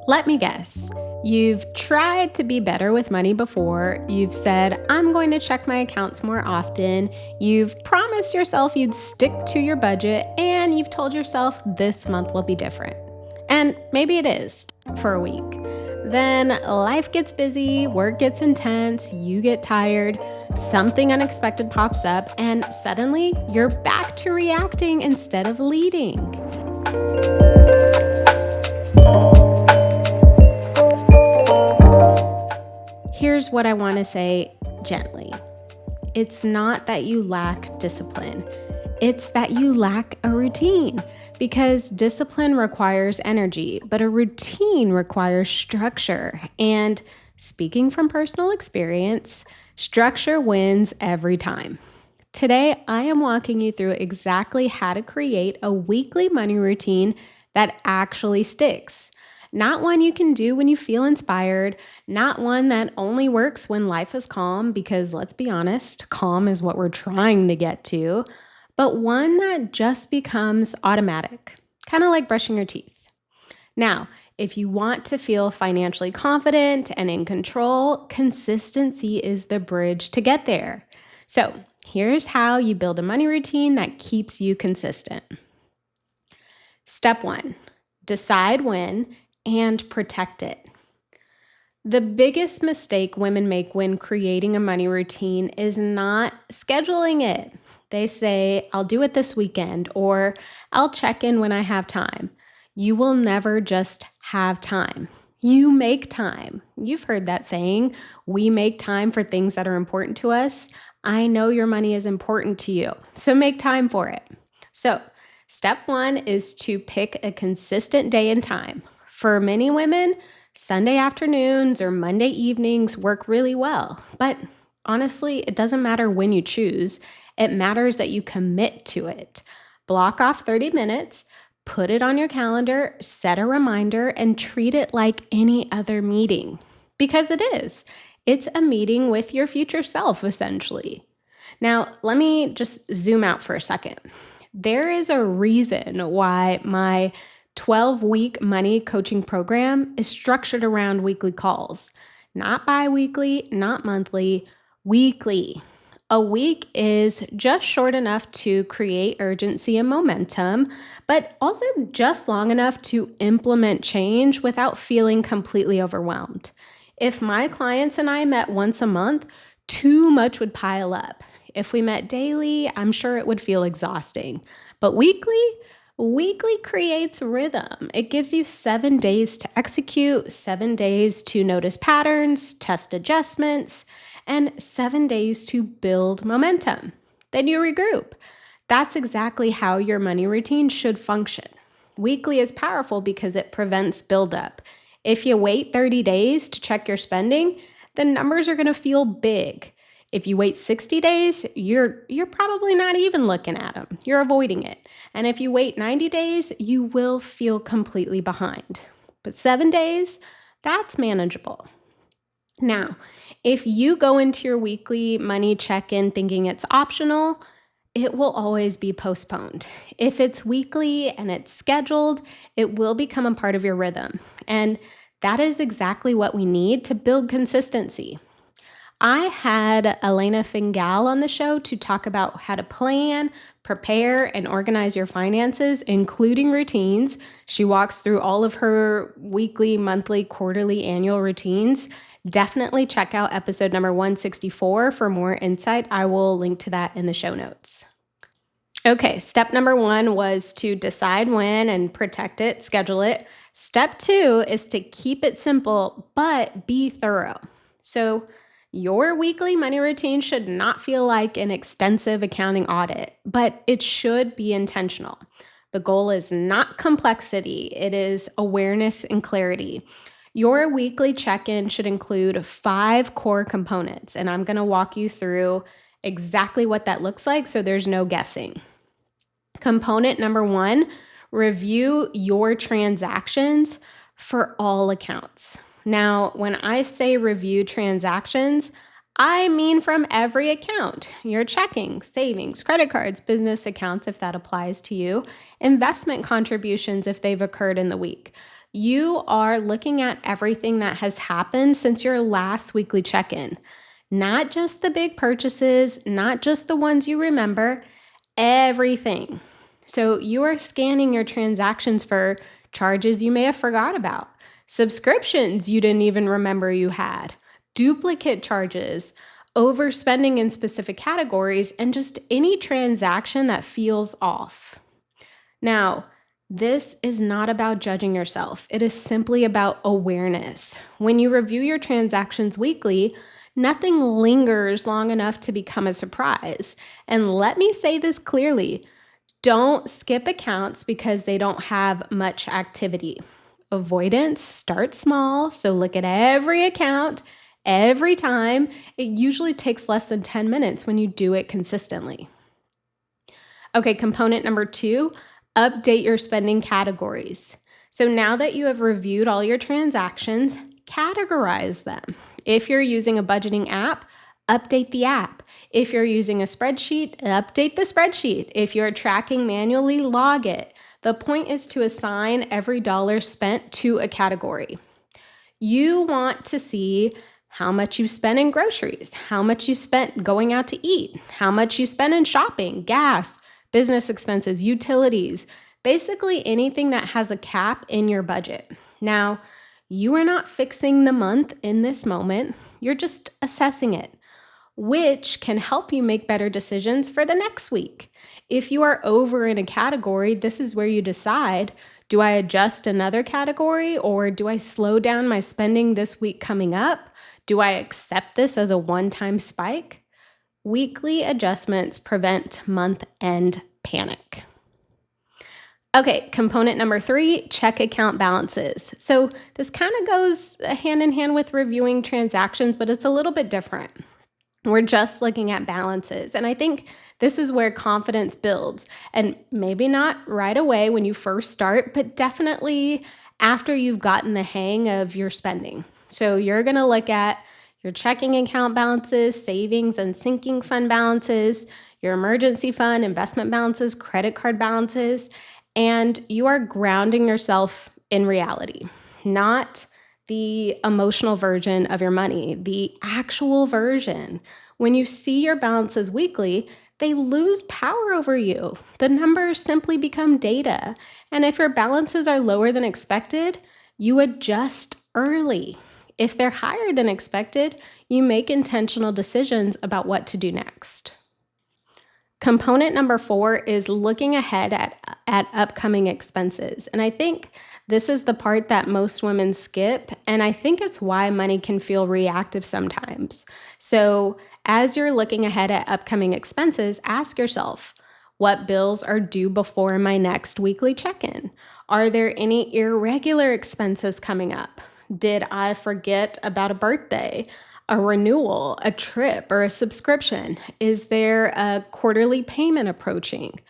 Let me guess. You've tried to be better with money before. You've said, I'm going to check my accounts more often. You've promised yourself you'd stick to your budget, and you've told yourself this month will be different. And maybe it is for a week. Then life gets busy, work gets intense, you get tired, something unexpected pops up, and suddenly you're back to reacting instead of leading. Here's what I want to say gently. It's not that you lack discipline. It's that you lack a routine, because discipline requires energy, but a routine requires structure. And speaking from personal experience, structure wins every time. Today, I am walking you through exactly how to create a weekly money routine that actually sticks. Not one you can do when you feel inspired, not one that only works when life is calm, because let's be honest, calm is what we're trying to get to, but one that just becomes automatic, kind of like brushing your teeth. Now, if you want to feel financially confident and in control, consistency is the bridge to get there. So, here's how you build a money routine that keeps you consistent. Step one, decide when and protect it. The biggest mistake women make when creating a money routine is not scheduling it. They say, I'll do it this weekend, or I'll check in when I have time. You will never just have time. You make time. You've heard that saying, we make time for things that are important to us. I know your money is important to you, so make time for it. So, step one is to pick a consistent day and time. For many women, Sunday afternoons or Monday evenings work really well. But honestly, it doesn't matter when you choose. It matters that you commit to it. Block off 30 minutes, put it on your calendar, set a reminder, and treat it like any other meeting. Because it is. It's a meeting with your future self, essentially. Now, let me just zoom out for a second. There is a reason why my 12-week money coaching program is structured around weekly calls. Not bi-weekly, not monthly, weekly. A week is just short enough to create urgency and momentum, but also just long enough to implement change without feeling completely overwhelmed. If my clients and I met once a month, too much would pile up. If we met daily, I'm sure it would feel exhausting. But weekly creates rhythm. It gives you 7 days to execute, 7 days to notice patterns, test adjustments, and 7 days to build momentum. Then you regroup. That's exactly how your money routine should function. Weekly is powerful because it prevents buildup. If you wait 30 days to check your spending, the numbers are going to feel big. If you wait 60 days, you're probably not even looking at them. You're avoiding it. And if you wait 90 days, you will feel completely behind. But 7 days, that's manageable. Now, if you go into your weekly money check-in thinking it's optional, it will always be postponed. If it's weekly and it's scheduled, it will become a part of your rhythm. And that is exactly what we need to build consistency. I had Elena Fingal on the show to talk about how to plan, prepare, and organize your finances, including routines. She walks through all of her weekly, monthly, quarterly, annual routines. Definitely check out episode number 164 for more insight. I will link to that in the show notes. Okay, step number 1 was to decide when and protect it, schedule it. Step 2 is to keep it simple, but be thorough. So, your weekly money routine should not feel like an extensive accounting audit, but it should be intentional. The goal is not complexity, it is awareness and clarity. Your weekly check-in should include 5 core components, and I'm going to walk you through exactly what that looks like so there's no guessing. Component number 1, review your transactions for all accounts. Now, when I say review transactions, I mean from every account, your checking, savings, credit cards, business accounts if that applies to you, investment contributions if they've occurred in the week. You are looking at everything that has happened since your last weekly check-in. Not just the big purchases, not just the ones you remember, everything. So you are scanning your transactions for charges you may have forgot about, subscriptions you didn't even remember you had, duplicate charges, overspending in specific categories, and just any transaction that feels off. Now, this is not about judging yourself. It is simply about awareness. When you review your transactions weekly, nothing lingers long enough to become a surprise. And let me say this clearly, don't skip accounts because they don't have much activity. Avoidance starts small, so look at every account every time. It usually takes less than 10 minutes when you do it consistently. Okay, component number 2, update your spending categories. So now that you have reviewed all your transactions, categorize them. If you're using a budgeting app, update the app. If you're using a spreadsheet, update the spreadsheet. If you're tracking manually, log it. The point is to assign every dollar spent to a category. You want to see how much you spent in groceries, how much you spent going out to eat, how much you spent in shopping, gas, business expenses, utilities, basically anything that has a cap in your budget. Now, you are not fixing the month in this moment, you're just assessing it, which can help you make better decisions for the next week. If you are over in a category, this is where you decide, do I adjust another category or do I slow down my spending this week coming up? Do I accept this as a one-time spike? Weekly adjustments prevent month-end panic. Okay, component number 3, check account balances. So this kind of goes hand in hand with reviewing transactions, but it's a little bit different. We're just looking at balances. And I think this is where confidence builds. And maybe not right away when you first start, but definitely after you've gotten the hang of your spending. So you're going to look at your checking account balances, savings and sinking fund balances, your emergency fund, investment balances, credit card balances, and you are grounding yourself in reality, not the emotional version of your money, the actual version. When you see your balances weekly, they lose power over you. The numbers simply become data. And if your balances are lower than expected, you adjust early. If they're higher than expected, you make intentional decisions about what to do next. Component number 4 is looking ahead at upcoming expenses. And I think this is the part that most women skip, and I think it's why money can feel reactive sometimes. So as you're looking ahead at upcoming expenses, ask yourself, what bills are due before my next weekly check-in? Are there any irregular expenses coming up? Did I forget about a birthday, a renewal, a trip, or a subscription? Is there a quarterly payment approaching?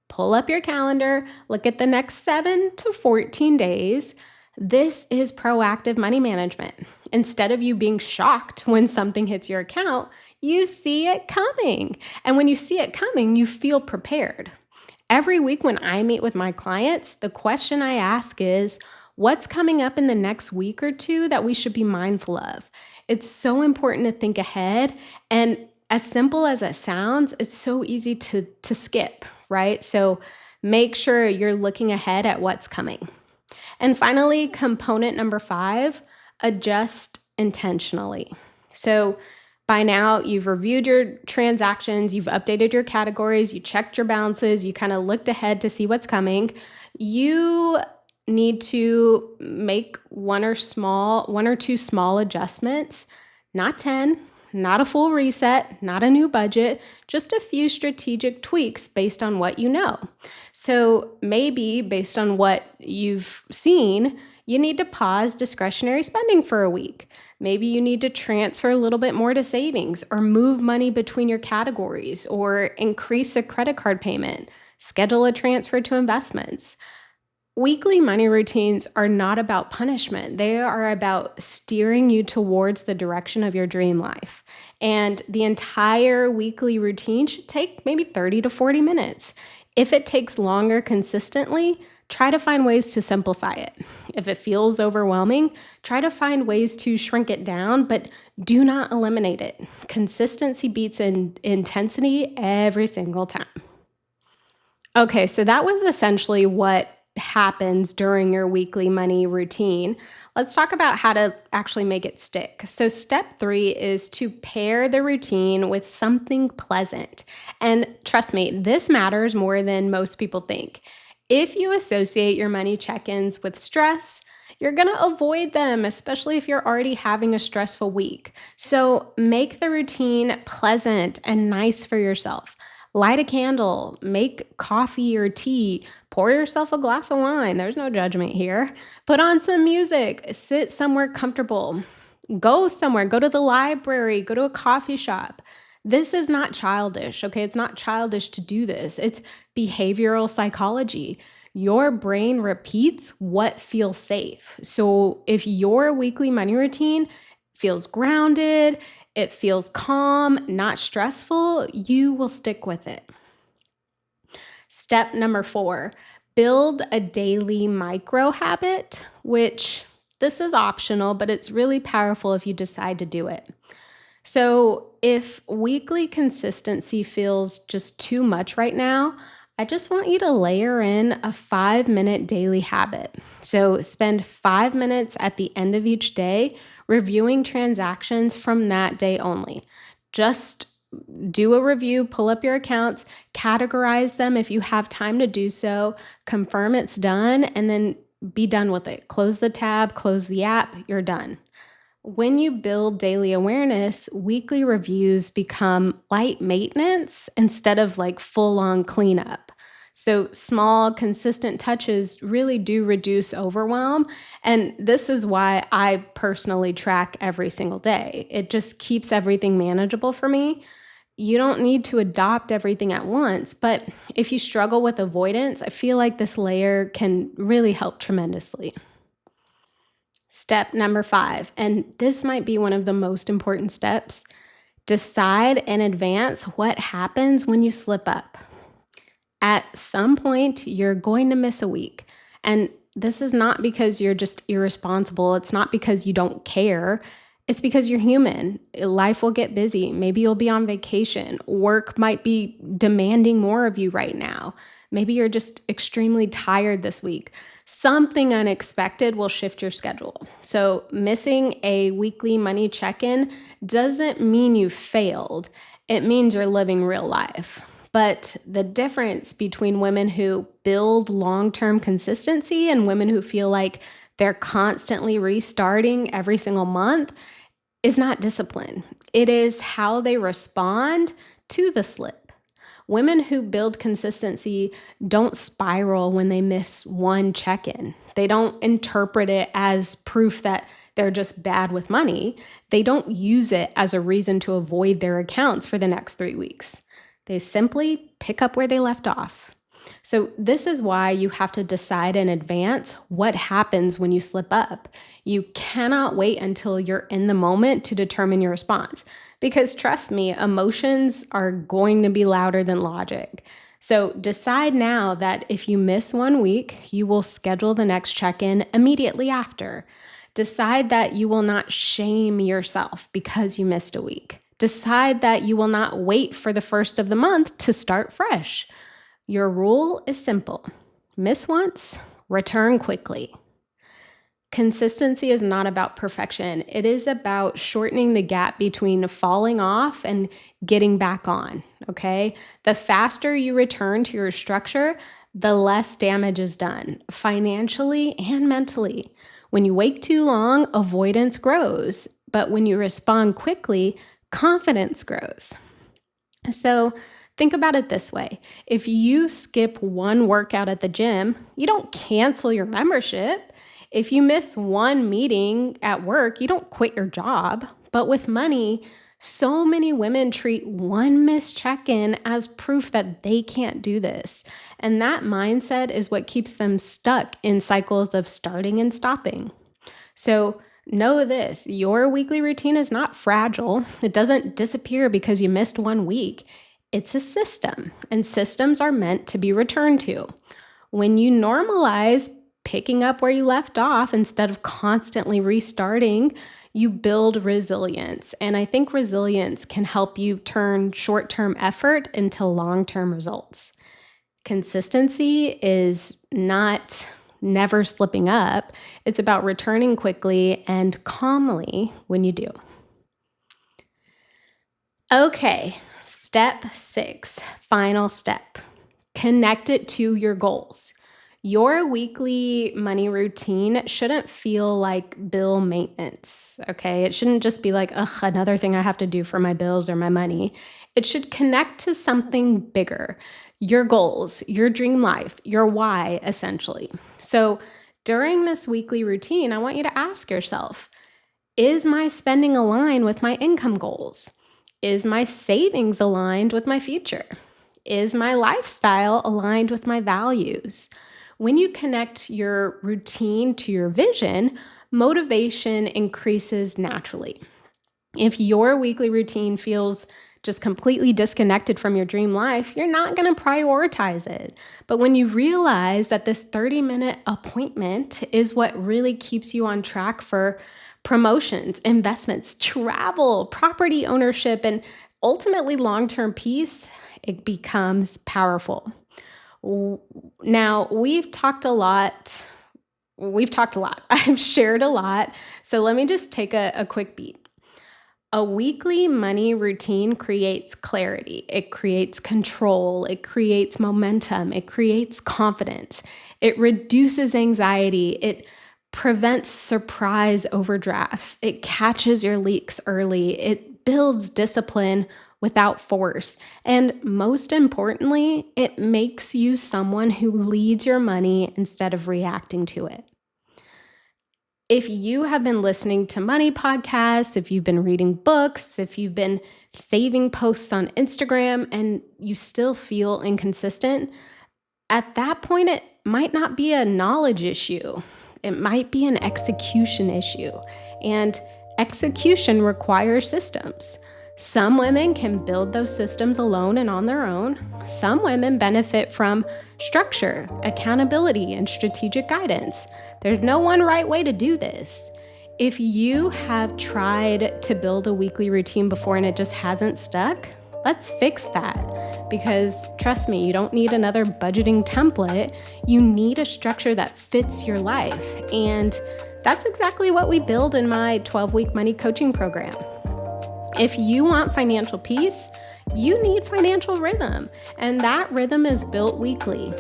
Pull up your calendar, look at the next 7 to 14 days. This is proactive money management. Instead of you being shocked when something hits your account, you see it coming. And when you see it coming, you feel prepared. Every week when I meet with my clients, the question I ask is, what's coming up in the next week or two that we should be mindful of? It's so important to think ahead. And as simple as it sounds, it's so easy to skip, right? So make sure you're looking ahead at what's coming. And finally, component number 5, adjust intentionally. So by now, you've reviewed your transactions, you've updated your categories, you checked your balances, you kind of looked ahead to see what's coming. You need to make one or two small adjustments, not 10, not a full reset, not a new budget, just a few strategic tweaks based on what you know. So maybe based on what you've seen, you need to pause discretionary spending for a week. Maybe you need to transfer a little bit more to savings or move money between your categories or increase a credit card payment, schedule a transfer to investments. Weekly money routines are not about punishment. They are about steering you towards the direction of your dream life. And the entire weekly routine should take maybe 30 to 40 minutes. If it takes longer consistently, try to find ways to simplify it. If it feels overwhelming, try to find ways to shrink it down, but do not eliminate it. Consistency beats intensity every single time. Okay, so that was essentially what happens during your weekly money routine. Let's talk about how to actually make it stick. So, step three is to pair the routine with something pleasant. And trust me, this matters more than most people think. If you associate your money check ins with stress, you're going to avoid them, especially if you're already having a stressful week. So, make the routine pleasant and nice for yourself. Light a candle, make coffee or tea, pour yourself a glass of wine. There's no judgment here. Put on some music, sit somewhere comfortable, go somewhere, go to the library, go to a coffee shop. This is not childish, okay? It's not childish to do this. It's behavioral psychology. Your brain repeats what feels safe. So if your weekly money routine feels grounded, it feels calm, not stressful, you will stick with it. Step number 4, build a daily micro habit, which this is optional, but it's really powerful if you decide to do it. So, if weekly consistency feels just too much right now, I just want you to layer in a 5-minute daily habit. So, spend 5 minutes at the end of each day reviewing transactions from that day only. Just do a review, pull up your accounts, categorize them if you have time to do so, confirm it's done, and then be done with it. Close the tab, close the app, you're done. When you build daily awareness, weekly reviews become light maintenance instead of like full on cleanup. So, small, consistent touches really do reduce overwhelm. And this is why I personally track every single day. It just keeps everything manageable for me. You don't need to adopt everything at once, but if you struggle with avoidance, I feel like this layer can really help tremendously. Step number 5, and this might be one of the most important steps, decide in advance what happens when you slip up. At some point, you're going to miss a week. And this is not because you're just irresponsible. It's not because you don't care. It's because you're human. Life will get busy. Maybe you'll be on vacation. Work might be demanding more of you right now. Maybe you're just extremely tired this week. Something unexpected will shift your schedule. So, missing a weekly money check in doesn't mean you failed. It means you're living real life. But the difference between women who build long-term consistency and women who feel like they're constantly restarting every single month is not discipline. It is how they respond to the slip. Women who build consistency don't spiral when they miss one check-in. They don't interpret it as proof that they're just bad with money. They don't use it as a reason to avoid their accounts for the next 3 weeks. They simply pick up where they left off. So this is why you have to decide in advance what happens when you slip up. You cannot wait until you're in the moment to determine your response. Because trust me, emotions are going to be louder than logic. So decide now that if you miss 1 week, you will schedule the next check-in immediately after. Decide that you will not shame yourself because you missed a week. Decide that you will not wait for the first of the month to start fresh. Your rule is simple. Miss once, return quickly. Consistency is not about perfection. It is about shortening the gap between falling off and getting back on, okay? The faster you return to your structure, the less damage is done, financially and mentally. When you wait too long, avoidance grows. But when you respond quickly, confidence grows. So think about it this way. If you skip one workout at the gym, you don't cancel your membership. If you miss one meeting at work, you don't quit your job. But with money, so many women treat one missed check-in as proof that they can't do this. And that mindset is what keeps them stuck in cycles of starting and stopping. So know this, your weekly routine is not fragile. It doesn't disappear because you missed 1 week. It's a system, and systems are meant to be returned to. When you normalize picking up where you left off instead of constantly restarting, you build resilience. And I think resilience can help you turn short-term effort into long-term results. Consistency is not never slipping up. It's about returning quickly and calmly when you do. Okay, step 6, final step. Connect it to your goals. Your weekly money routine shouldn't feel like bill maintenance, okay? It shouldn't just be like, ugh, another thing I have to do for my bills or my money. It should connect to something bigger, your goals, your dream life, your why, essentially. So during this weekly routine, I want you to ask yourself, is my spending aligned with my income goals? Is my savings aligned with my future? Is my lifestyle aligned with my values? When you connect your routine to your vision, motivation increases naturally. If your weekly routine feels just completely disconnected from your dream life, you're not going to prioritize it. But when you realize that this 30-minute appointment is what really keeps you on track for promotions, investments, travel, property ownership, and ultimately long-term peace, it becomes powerful. Now, we've talked a lot. I've shared a lot. So let me just take a quick beat. A weekly money routine creates clarity. It creates control. It creates momentum. It creates confidence. It reduces anxiety. It prevents surprise overdrafts. It catches your leaks early. It builds discipline without force. And most importantly, it makes you someone who leads your money instead of reacting to it. If you have been listening to money podcasts, if you've been reading books, if you've been saving posts on Instagram and you still feel inconsistent, at that point, it might not be a knowledge issue. It might be an execution issue. And execution requires systems. Some women can build those systems alone and on their own. Some women benefit from structure, accountability, and strategic guidance. There's no one right way to do this. If you have tried to build a weekly routine before and it just hasn't stuck, let's fix that. Because trust me, you don't need another budgeting template. You need a structure that fits your life. And that's exactly what we build in my 12-week money coaching program. If you want financial peace, you need financial rhythm, and that rhythm is built weekly.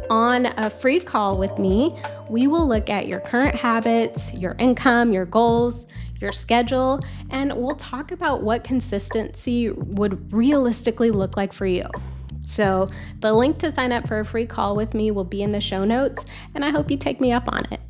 On a free call with me, we will look at your current habits, your income, your goals, your schedule, and we'll talk about what consistency would realistically look like for you. So the link to sign up for a free call with me will be in the show notes, and I hope you take me up on it.